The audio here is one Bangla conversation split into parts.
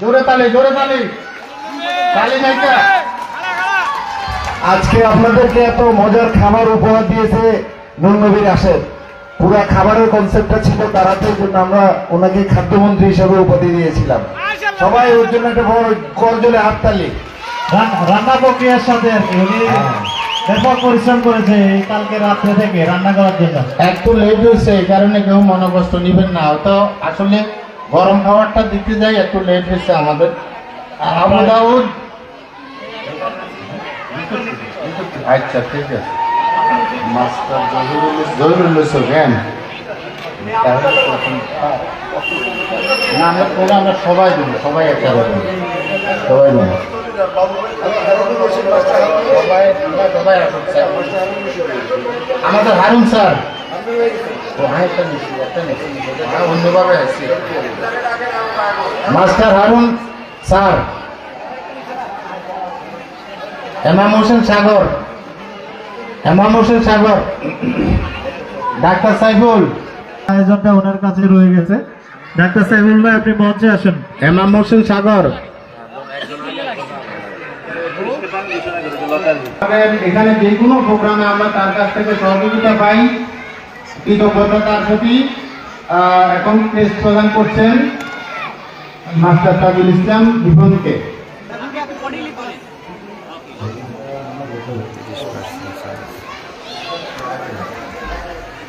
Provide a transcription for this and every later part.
জোরে তালি তালি নাইকা। আজকে আপনাদেরকে এত মজার খাবার উপহার দিয়েছে নূর নবীর আসের। পুরা খাবারের কনসেপ্টটা ছিল দাঁড়াতে, জন্য আমরা ওনাকে খাদ্যমন্ত্রী হিসেবে উপাধি দিয়েছিলাম। সবাই ওর জন্য একটা বড় করজোরে হাততালি। রান্না প্রক্রিয়ার সাথে আর কি উনি ব্যাপক পরিশ্রম করেছে এই কালকে রাত্রে থেকে রান্না করার জন্য। একটু লেট হয়েছে, এই কারণে কেউ মনোকষ্ট নিবেন না। তো আসলে গরম খাবারটা দিতে যাই, একটু লেট হয়েছে আমাদের। আবু দাউদ, আচ্ছা ঠিক আছে। মাস্টার জহিরুল জ্ঞান না, আমরা সবাই দেবো, সবাই একটা দেবো, সবাই দেবো, সবাই আমাদের হারুন স্যার অন্যভাবে আসছি। মাস্টার হারুন স্যার, এমাম হোসেন সাগর, ডাক্তার সাইফুল। আয়োজনটা ওনার কাছে রয়ে গেছে। ডাক্তার সাইফুল ভাই, আপনি মঞ্চে আসেন। এমাম হোসেন সাগর। এখানে যে কোনো প্রোগ্রামে আমরা তার কাছ থেকে সহযোগিতা পাই, কৃতজ্ঞতা তার প্রতি। এখন টেস্ট প্রদান করছেন মাস্টার তাজুল ইসলাম বিপনকে।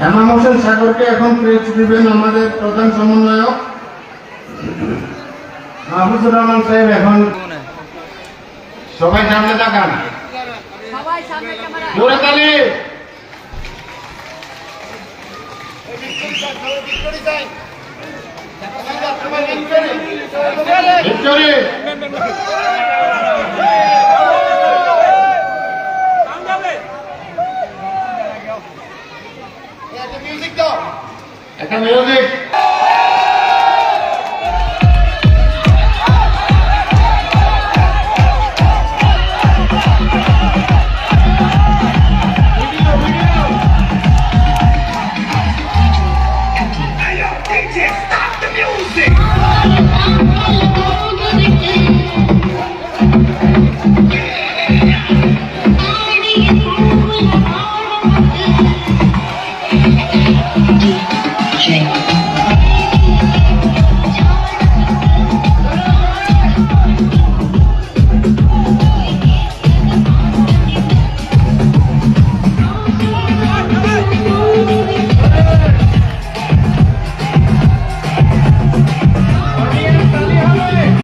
এমাম হোসেন সাগরকে এখন ক্রেস্ট দিবেন আমাদের প্রধান সমন্বয়ক মাহফুজুর রহমান সাহেব। এখন সবাই সামনে তাকান, জোরে তালি। ভিক্টোরি, একটা মিউজিক।